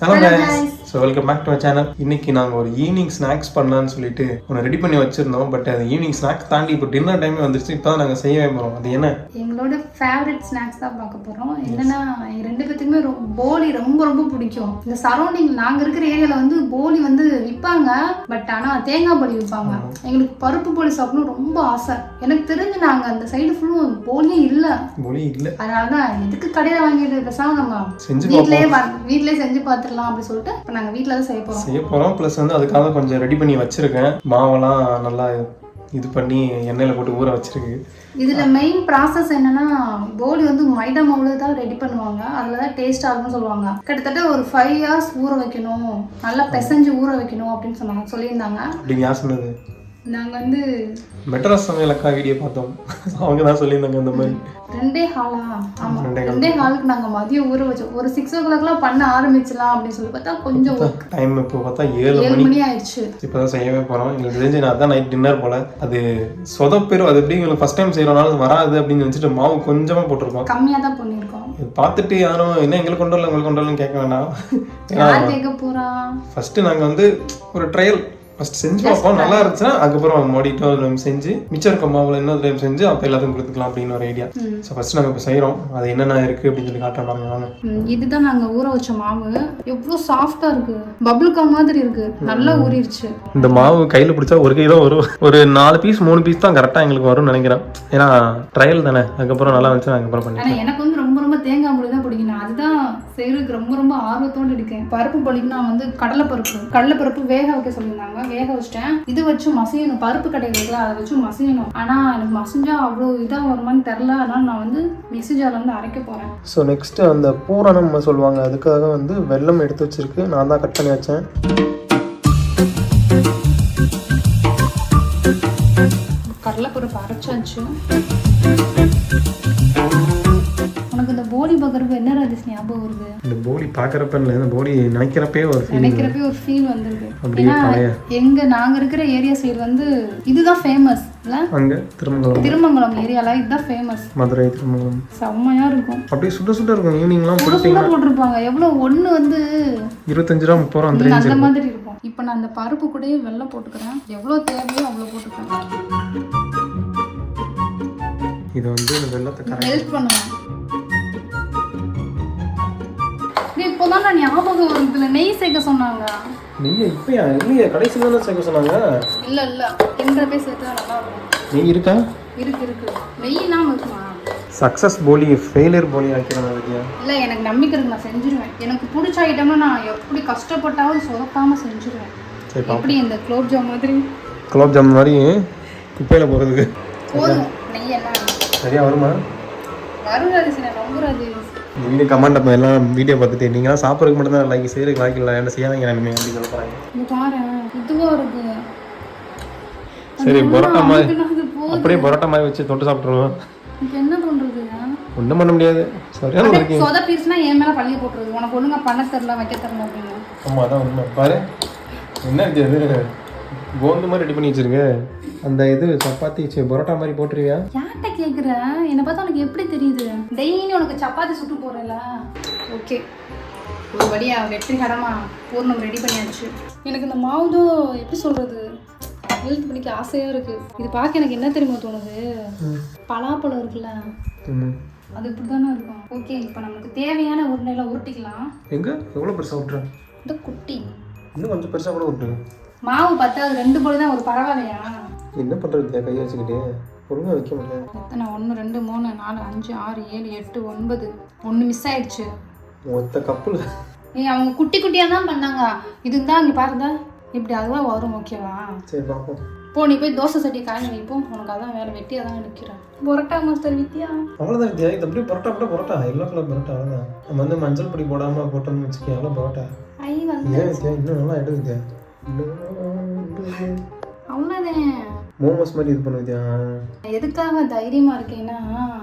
Hello guys. So welcome back to our channel. இன்னைக்கு நாங்க ஒரு ஈவினிங் ஸ்நாக்ஸ் பண்ணலாம்னு சொல்லிட்டு ஒன்னு ரெடி பண்ணி வச்சிருந்தோம். பட் அது ஈவினிங் ஸ்நாக்ஸ் தாண்டி இப்போ டின்னர் டைம் வந்துருச்சு. இப்போ நாங்க செய்யவே போறோம். அது என்ன? எங்களோட ஃபேவரட் ஸ்நாக்ஸ் தான் பார்க்க போறோம். என்னன்னா ரெண்டு பேத்துக்குமே போலி ரொம்ப ரொம்ப பிடிக்கும். இந்த சரௌண்டிங் நாங்க இருக்கிற ஏரியால வந்து போலி வந்து விற்பாங்க. பட் ஆனா தேங்காய் போலி விற்பாங்க. எங்களுக்கு பருப்பு போலி சாப்பிடணும் ரொம்ப ஆசை. எனக்கு தெரிஞ்சு நாங்க அந்த சைடு ஃபுல்லும் போலியே இல்ல. அதனாலதான் எதுக்கு கடையில வாங்கிட்டு பேசாம நம்ம வீட்லயே செஞ்சு பார்த்துடலாம் அப்படின்னு சொல்லிட்டு இப்போ நாங்கள் வீட்டில் தான் செய்ய போகிறோம். ப்ளஸ் வந்து அதுக்காக கொஞ்சம் ரெடி பண்ணி வச்சிருக்கேன். மாவெல்லாம் நல்லா இது பண்ணி எண்ணெயில் போட்டு ஊற வச்சிருக்கு. இதில் மெயின் ப்ராசஸ் என்னன்னா போலி வந்து மைதா மாவுல தான் ரெடி பண்ணுவாங்க. அதில் தான் டேஸ்ட் ஆகும்னு சொல்லுவாங்க. கிட்டத்தட்ட ஒரு 5 hours ஊற வைக்கணும், நல்லா பிசைஞ்சு ஊற வைக்கணும் அப்படின்னு சொல்லியிருந்தாங்க. அப்படி யார் சொன்னது? நாங்கள் வந்து மெட்ராஸ் சமையல் அக்கா வீடியோ பார்த்தோம். அவங்க தான் சொல்லியிருந்தாங்க இந்த மாதிரி. 2 ஹாலா? ஆமாம், 2 ஹாலுக்கு நாங்கள் மதியம் ஊற வச்சோம். ஒரு 6 o'clock பண்ண ஆரம்பிச்சலாம் அப்படின்னு சொல்லி பார்த்தா கொஞ்சம் டைம் இப்போ பார்த்தா 7 மணி ஆயிடுச்சு. இப்போ தான் செய்யவே போகிறோம். எங்களுக்கு தெரிஞ்சு நான் தான் நைட் டின்னர் போல அது சொதப்பேரும். அது எப்படி எங்களுக்கு ஃபர்ஸ்ட் டைம் செய்யறதுனால வராது அப்படின்னு நினச்சிட்டு மாவு கொஞ்சமாக போட்டிருக்கோம். கம்மியாக தான் பண்ணியிருக்கோம். பார்த்துட்டு யாரும் என்ன எங்களுக்கு கொண்டு வரல உங்களுக்கு கொண்டு வரலன்னு கேட்க வேணாம். கேட்க போகிறா. ஃபர்ஸ்ட் நாங்கள் வந்து ஒரு ட்ரையல் ஃபர்ஸ்ட் செஞ்சு பார்ப்போம். நல்லா இருந்துச்சுன்னா அதுக்கப்புறம் மோடிட்டோ செஞ்சு மிச்சம் இருக்க மாவுல இன்னொரு டைம் செஞ்சு அப்போ எல்லாத்தையும் கொடுத்துக்கலாம் அப்படின்னு ஒரு ஐடியா. ஸோ ஃபர்ஸ்ட் நாங்கள் இப்போ செய்கிறோம். அது என்னென்ன இருக்குது அப்படின்னு சொல்லி காட்டுற பாருங்க வாங்க. இதுதான் நாங்கள் ஊற வச்ச மாவு. எவ்வளோ சாஃப்டாக இருக்கு, பபுள் கம் மாதிரி இருக்கு, நல்லா ஊறிடுச்சு. இந்த மாவு கையில் பிடிச்சா ஒரு கை தான் வரும். ஒரு 4 பீஸ் 3 பீஸ் தான் கரெக்டாக எங்களுக்கு வரும்னு நினைக்கிறேன். ஏன்னா ட்ரையல் தானே, அதுக்கப்புறம் நல்லா இருந்துச்சு அதுக்கப்புறம் பண்ணி. எனக்கு வந்து ரொம்ப ரொம்ப தேங்காய் போலி தான் பிடிக்கும். நான் அதுதான் செய்யறதுக்கு ரொம்ப ரொம்ப ஆர்வத்தோடு இருக்கேன். பருப்பு போலிக்கு நான் வந்து கடலைப்பருப்பு வேக வைக்க சொல்லியிருந்தாங்க. வேக வச்சிட்டேன். இது வச்சு மசியணும். பருப்பு கடையில் இருக்குல்ல அதை வச்சு மசியணும். ஆனால் எனக்கு மசிஞ்சா அவ்வளோ இதாக வருமானு தெரில. அதனால நான் வந்து மிக்ஸி ஜாரில் வந்து அரைக்க போகிறேன். ஸோ நெக்ஸ்ட் அந்த பூரணம் சொல்லுவாங்க, அதுக்காக வந்து வெல்லம் எடுத்து வச்சிருக்கு. நான் தான் கட் பண்ணி வச்சேன். கடலைப்பருப்பு அரைச்சாச்சு. உனக்கு இந்த போலி பார்க்குறப்ப என்ன ராஜேஷ் ஞாபகம் வருது? இந்த போலி பார்க்குறப்ப இல்லை, இந்த போலி நினைக்கிறப்பே ஒரு ஃபீல் வந்துருக்கு. ஏன்னா நாங்கள் இருக்கிற ஏரியா சைடு வந்து இதுதான் ஃபேமஸ் இல்லை? அங்கே திருமங்கலம் ஏரியாவில் இதுதான் ஃபேமஸ். மதுரை திருமங்கலம் செம்மையாக இருக்கும். அப்படியே சுட இருக்கும். ஈவினிங்லாம் போட்டிருப்பாங்க. எவ்வளோ ஒன்று வந்து 25 ரூபா 30 ரூபா அந்த மாதிரி இருக்கும். இப்போ நான் அந்த பருப்பு கூடயே வெல்லம் போட்டுக்கிறேன். எவ்வளோ தேவையோ அவ்வளோ போட்டுக்கிறேன். இது வந்து இந்த வெல்லத்தை மெல்ட் பண்ணுவேன். இப்போதான் நான் ஞாபகம் வருதுல நெய் சேர்க்க சொன்னாங்க. நெய் இப்பயா? இல்லையா, கடைசியில் தானே சேர்க்க சொன்னாங்க. இல்லை கிண்டப்பே சேர்த்தா நல்லா இருக்கும். நெய் இருக்கா? இருக்கு. நெய்லாம் இருக்குமா? சக்ஸஸ் போலி ஃபெயிலியர் போலி ஆக்கிறேன் அதுக்கு. இல்லை எனக்கு நம்பிக்கை இருக்கு, நான் செஞ்சிருவேன். எனக்கு பிடிச்ச ஐட்டம்னா நான் எப்படி கஷ்டப்பட்டாலும் சொதப்பாம செஞ்சிருவேன். எப்படி இந்த குலோப் ஜாம் மாதிரி குப்பையில் போகிறதுக்கு போதும். நெய் எல்லாம் சரியா வருமா? வருராஜ், ரொம்ப ராஜேஷ். வீடியோ கமெண்ட் அப்போ எல்லாம் வீடியோ பார்த்துட்டு நீங்களாம் சாப்பிட்றதுக்கு மட்டும் தான் லைக் செய்யறதுக்கு லைக் இல்லை, என்ன செய்யாதீங்க நினைமே அப்படின்னு சொல்ல போகிறாங்க. பாரு இதுவாக இருக்கு. சரி, பரோட்டா மாதிரி அப்படியே பரோட்டா மாதிரி வச்சு தொட்டு சாப்பிட்ருவோம். என்ன பண்ணுறது? ஒன்றும் பண்ண முடியாது. சரியான சொதப்பீர்ஸ்னா என் மேலே பழிய போட்டுருது. உனக்கு ஒழுங்கா பண்ண தெரில, வைக்க தெரில அப்படின்னு. ஆமாம், அதான் உண்மை. பாரு என்ன இருக்குது, கோந்து மாதிரி ரெடி பண்ணி வச்சிருக்கு. அந்த இது சப்பாத்தி பரோட்டா மாதிரி போட்டுருவியா? யார்கிட்ட கேட்குற? என்னை பார்த்தா உனக்கு எப்படி தெரியுது? டெய்லி உனக்கு சப்பாத்தி சுட்டு போடுறல. ஓகே, ஒரு வழியா வெற்றிகரமாக பூர்ணம் ரெடி பண்ணியாச்சு. எனக்கு இந்த மாவுதோ எப்படி சொல்கிறது, ஹெல்த் பண்ணிக்க ஆசையாக இருக்குது. இது பார்க்க எனக்கு என்ன தெரியுமா தோணுது, பலாப்பழம் இருக்குல்ல, அது இப்படி தானே இருக்கும். ஓகே, இப்போ நமக்கு தேவையான உருண்டையில் உருட்டிக்கலாம். எங்கே எவ்வளோ பெருசாக விட்டுறேன்? இந்த குட்டி இன்னும் கொஞ்சம் பெருசாக கூட விட்டுருங்க. மாவு பத்தாவது 2 போல தான் ஒரு பரவாயில்லையா? என்ன பண்ணுறது, கையை வச்சுக்கிட்டு ஒழுங்காக வைக்க முடியல. எத்தனை? 1 2 3 4 5 6 7 8 9. 1 மிஸ் ஆயிடுச்சு. மொத்த கப்பில் அவங்க குட்டி குட்டியாக தான் பண்ணாங்க. இதுக்கு தான் இங்கே பாருங்க இப்படி அதுவாக வரும். ஓகேவா? சரி பார்ப்போம். போ, நீ போய் தோசை சட்டி காய வைப்போம். உனக்கு அதான் வேலை, வெட்டியாக தான் நிற்கிறேன். பரோட்டா மாஸ்டர் வித்யா. அவ்வளோதான் வித்யா. இது அப்படியே பரோட்டா எல்லோ கலர் பரோட்டா. அவ்வளோதான். நம்ம வந்து மஞ்சள் பொடி போடாமல் போட்டோம்னு வச்சுக்கோங்க, அவ்வளோ பரோட்டா. இன்னும் நல்லா எடுக்குது. அவ்வளோதான். மோமோஸ் மாதிரி இது பண்ணுவியா? எதுக்காக தைரியமாக இருக்கேன்னா,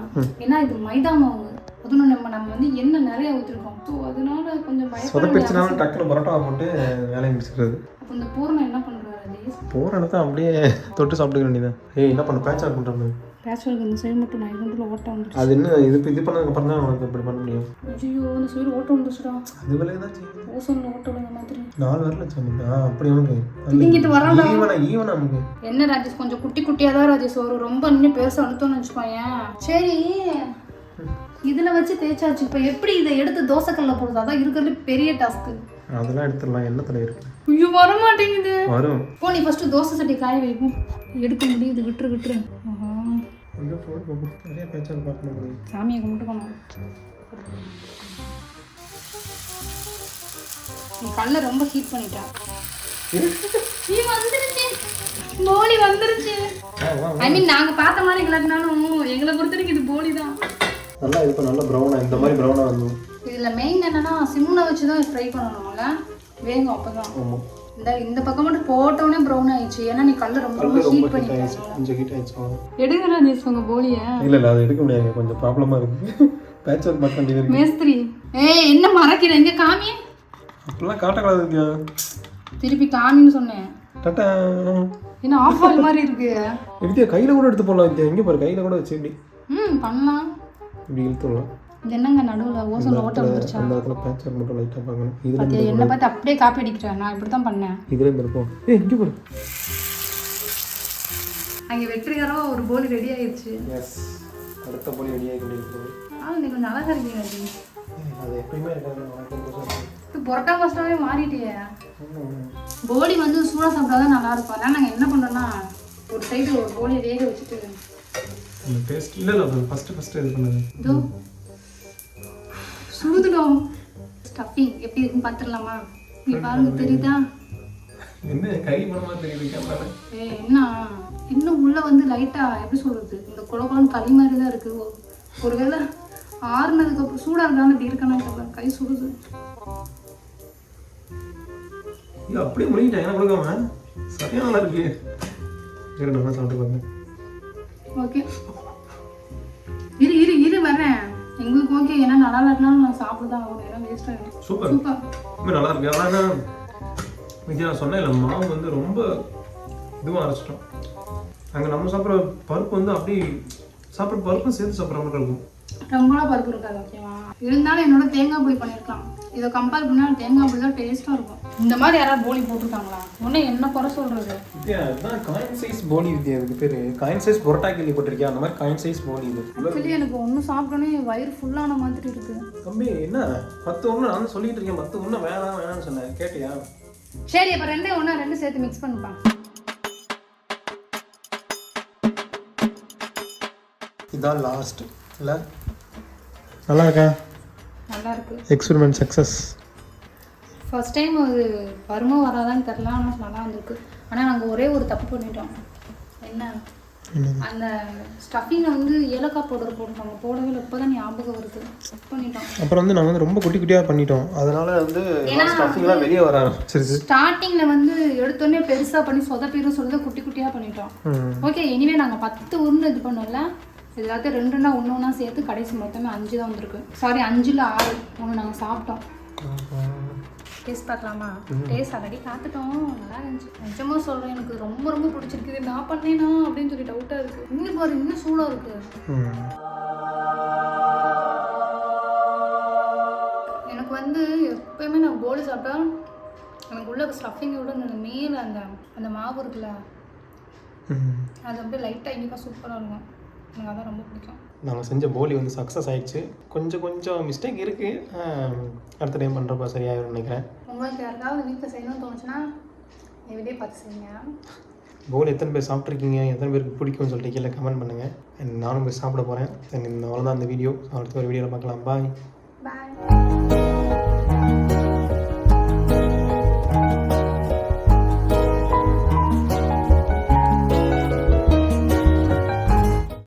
ஏன்னா இது மைதா மாவு. அதுவும் நம்ம வந்து எண்ணெய் நிறைய ஊற்றிருக்கோம். ஸோ அதனால கொஞ்சம் பயப்படுறதுனால டக்குனு பரோட்டா போட்டு வேலையை முடிச்சுக்கிறது. அப்போ இந்த பூரணம் என்ன பண்ணுறது? பூரணத்தை அப்படியே தொட்டு சாப்பிட்டுக்க வேண்டியதான். ஏய், என்ன பண்ண பேட்ச் ஆட் பண்ணுறோம். பேச்சுவலுக்கு இந்த சைடு மட்டும் நான் இது ஓட்டம் வந்துருச்சு. அது என்ன இது பண்ணதுக்கு அப்புறம் தான் உனக்கு இப்படி பண்ண முடியும். ஐயோ இந்த சைடு ஓட்டம் வந்துச்சுடா. அது வேலை தான் செய்யுது. ஓசோன்ல ஓட்டம் விழுந்த மாதிரி 4 வரல சொன்னீங்க. அப்படி உனக்கு இங்கிட்டு வரடா. ஈவனா நமக்கு என்ன ராஜேஷ் கொஞ்சம் குட்டி குட்டியா தான் ராஜேஷ் ஒரு ரொம்ப இன்னும் பெருசா அழுத்தோன்னு வச்சுக்கோயேன். சரி இதுல வச்சு தேய்ச்சாச்சு. இப்போ எப்படி இதை எடுத்து தோசைக்கல்ல போடுறது? அதான் இருக்கிறதுல பெரிய டாஸ்க். அதெல்லாம் எடுத்துடலாம். என்ன தலை இருக்கு? ஐயோ வர மாட்டேங்குது. வரும். போ நீ ஃபர்ஸ்ட் தோசை சட்டி காய வைப்போம். எடுக்க முடியுது. விட்டுரு. ஐயோ போடு நிறைய பேச்சல் பார்க்க முடியும். சாமியை கும்பிட்டுக்கணும். நீ கல்லை ரொம்ப ஹீட் பண்ணிட்டா. நீ வந்துருச்சு. போலி வந்துருச்சு. ஐ மீன் நாங்க பார்த்த மாதிரி கிளட்டினாலும் எங்களை பொறுத்தவரைக்கும் இது போலி தான். நல்லா இப்போ நல்லா ப்ரௌனா இந்த மாதிரி ப்ரௌனா வந்து இதில் மெயின் என்னன்னா சிம்மில் வச்சு தான் ஃப்ரை பண்ணணும்ல. வேகும் அப்போ தான். இந்த பக்கம் மட்டும் போட்டோடனே ப்ரௌன் ஆயிடுச்சு. ஏன்னா நீ கல்ல ரொம்ப ஹீட் பண்ணிட்டேன். கொஞ்சம் ஹீட் ஆயிடுச்சு. எடுங்க ராஜேஷ் உங்க போலியை. இல்ல அது எடுக்க முடியாது. கொஞ்சம் ப்ராப்ளமா இருக்கு. பேட்ச் ஒர்க் பண்ண வேண்டியது. மேஸ்திரி என்ன மறக்கிற? எங்க காமி? அப்பலாம் காட்டக்கூடாதுங்க. திருப்பி காமின்னு சொன்னேன். டாடா. என்ன ஆஃப் ஆல் மாதிரி இருக்கு. வித்யா கையில கூட எடுத்து போடலாம். வித்யா இங்க பாரு கையில கூட வச்சு இப்படி பண்ணலாம். இப்படி இழுத்துடலாம். இது என்னங்க நடுவுல ஓசோன்ல ஓட்ட வந்துருச்சா? அந்த இடத்துல பேட்ச் ஒர்க் மட்டும் லைட்டா பார்க்கணும். இதுல என்ன பார்த்து அப்படியே காப்பி அடிக்கிறேன். நான் இப்படி தான் பண்ணேன். இதுல இருந்து இருக்கும். இங்க பாரு. அங்க வெற்றிகரமா ஒரு போலி ரெடி ஆயிடுச்சு. எஸ். அடுத்த போலி ரெடி ஆகி கொண்டிருக்கிறது. நீ கொஞ்சம் அழகா இருக்கீங்க. அது எப்பயுமே இருக்காது. இது பொரோட்டா மாஸ்டராவே மாறிட்டியே. போலி வந்து சூடா சாப்பிட்டாதான் நல்லா இருக்கும். அதனால நாங்க என்ன பண்றோம்னா ஒரு சைடு ஒரு போலியை வேக வச்சுட்டு அந்த டேஸ்ட் இல்ல ஃபர்ஸ்ட் இது பண்ணது. இதோ சுடுதுடும். ஸ்டஃபிங் எப்படி இருக்குன்னு பார்த்துடலாமா? நீ பாருங்க தெரியுதா? என்ன கை மணமா தெரியுது கேமரால. என்ன இன்னும் உள்ள வந்து லைட்டா எப்படி சொல்றது இந்த குளகுளம் களி மாதிரி தான் இருக்கு. ஒருவேளை ஆறுனதுக்கு அப்புறம் சூடா இருக்கான்னு இப்படி இருக்கானா கை சுடுது. இது அப்படியே முடிக்கிட்டேன். ஏன்னா கொடுக்காம சரியா நல்லா இருக்கு. சரி நல்லா சாப்பிட்டு பாருங்க. ஓகே இரு வரேன். எங்களுக்கு ஓகே. ஏன்னா நல்லா இல்லாட்டினாலும் நான் சாப்பிட்டுதான் ஆகணும். ஏன்னா வேஸ்ட் ஆகிடும். சூப்பர் ரொம்ப நல்லா இருக்கு. ஆனால் வித்யா நான் சொன்னேன் இல்லை மாவு வந்து ரொம்ப இதுவாக அரைச்சிட்டோம். அங்கே நம்ம சாப்பிட்ற பருப்பு வந்து அப்படி சாப்பிட்ற பருப்பும் சேர்த்து சாப்பிட்ற மாதிரி இருக்கும். ரொம்பலாம் பருப்பு இருக்காது. ஓகேவா? இருந்தாலும் என்னோட தேங்காய் போய் பண்ணியிருக்கலாம். இதை கம்பேர் பண்ணால் தேங்காய் போய் தான் டேஸ்ட்டாக இருக்கும். இந்த மாதிரி யாராவது போலி போட்டிருக்காங்களா? ஒன்றும் என்ன குறை சொல்கிறது? வித்யா இதுதான் காயின் சைஸ் போலி. வித்யா இதுக்கு பேர் காயின் சைஸ் பொரோட்டா கேள்விப்பட்டிருக்கியா? அந்த மாதிரி காயின் சைஸ் போலி இது. ஆக்சுவலி எனக்கு ஒன்று சாப்பிட்டோன்னே வயிறு ஃபுல்லான மாதிரி இருக்கு. தம்பி என்ன 10 ஒன்று நான் சொல்லிட்டு இருக்கேன். 10 ஒன்று வேணாம்னு சொன்னேன். கேட்டியா? சரி அப்போ 2 சேர்த்து மிக்ஸ் பண்ணுப்பா. இதான் லாஸ்ட் இல்லை? நல்லா இருக்கா? நல்லா இருக்கு. Experiment success. ஃபர்ஸ்ட் டைம் அது வருமா வராதான்னு தெரில. ஆனால் நல்லா வந்திருக்கு. ஆனால் நாங்கள் ஒரே ஒரு தப்பு பண்ணிட்டோம். என்ன? அந்த ஸ்டஃபிங்கில் வந்து ஏலக்காய் பவுடர் போட்டுருக்காங்க. போடவே இல்லை. இப்போ தான் ஞாபகம் வருது. பண்ணிட்டோம். அப்புறம் வந்து நாங்கள் வந்து ரொம்ப குட்டி குட்டியாக பண்ணிட்டோம். அதனால வந்து ஸ்டஃபிங்லாம் வெளியே வர ஆரம்பிச்சிருச்சு. ஸ்டார்டிங்கில் வந்து எடுத்தோடனே பெருசாக பண்ணி சொதப்பிடும் சொல்லிட்டு குட்டி குட்டியாக பண்ணிட்டோம். ஓகே இனிமே நாங்கள் 10 உருண்டை இது பண்ணோம்ல. இது எல்லாத்தையும் 2 ஒன்றா சேர்த்து கடைசி மொத்தமே 5 தான் வந்திருக்கு. சாரி 5ல் 6 ஒன்று நாங்கள் சாப்பிட்டோம். டேஸ்ட் பார்க்கலாமா? டேஸ்ட் ஆல்ரெடி பார்த்துட்டோம். நல்லா இருந்துச்சு. நிஜமாக சொல்கிறேன் எனக்கு ரொம்ப பிடிச்சிருக்கு. நான் பண்ணேனா அப்படின்னு சொல்லி டவுட்டாக இருக்குது. இன்னும் பாரு இன்னும் சூடாக இருக்குது. எனக்கு வந்து எப்பயுமே நான் போலி சாப்பிட்டா எனக்கு உள்ள ஸ்டஃபிங்கை விட அந்த மேலே அந்த மாவு இருக்குல்ல அது அப்படியே லைட்டாக இனிப்பாக சூப்பராக இருக்கும். எனக்கு அதான் ரொம்ப பிடிக்கும். நாங்கள் செஞ்ச போலி வந்து சக்ஸஸ் ஆயிடுச்சு. கொஞ்சம் மிஸ்டேக் இருக்குது. அடுத்த டைம் பண்ணுறப்ப சரியாகிடும் நினைக்கிறேன். உங்களுக்கு யாருக்காவது வீட்டில் செய்யணும்னு தோணுச்சுன்னா என் வீடியோ பார்த்து செய்யுங்க. போலி எத்தனை பேர் சாப்பிட்ருக்கீங்க, எத்தனை பேருக்கு பிடிக்கும்னு சொல்லிட்டு கீழே கமெண்ட் பண்ணுங்கள். நானும் போய் சாப்பிட போகிறேன். அவ்வளோதான் இந்த வீடியோ. அடுத்த ஒரு வீடியோவில் பார்க்கலாம். பாய்.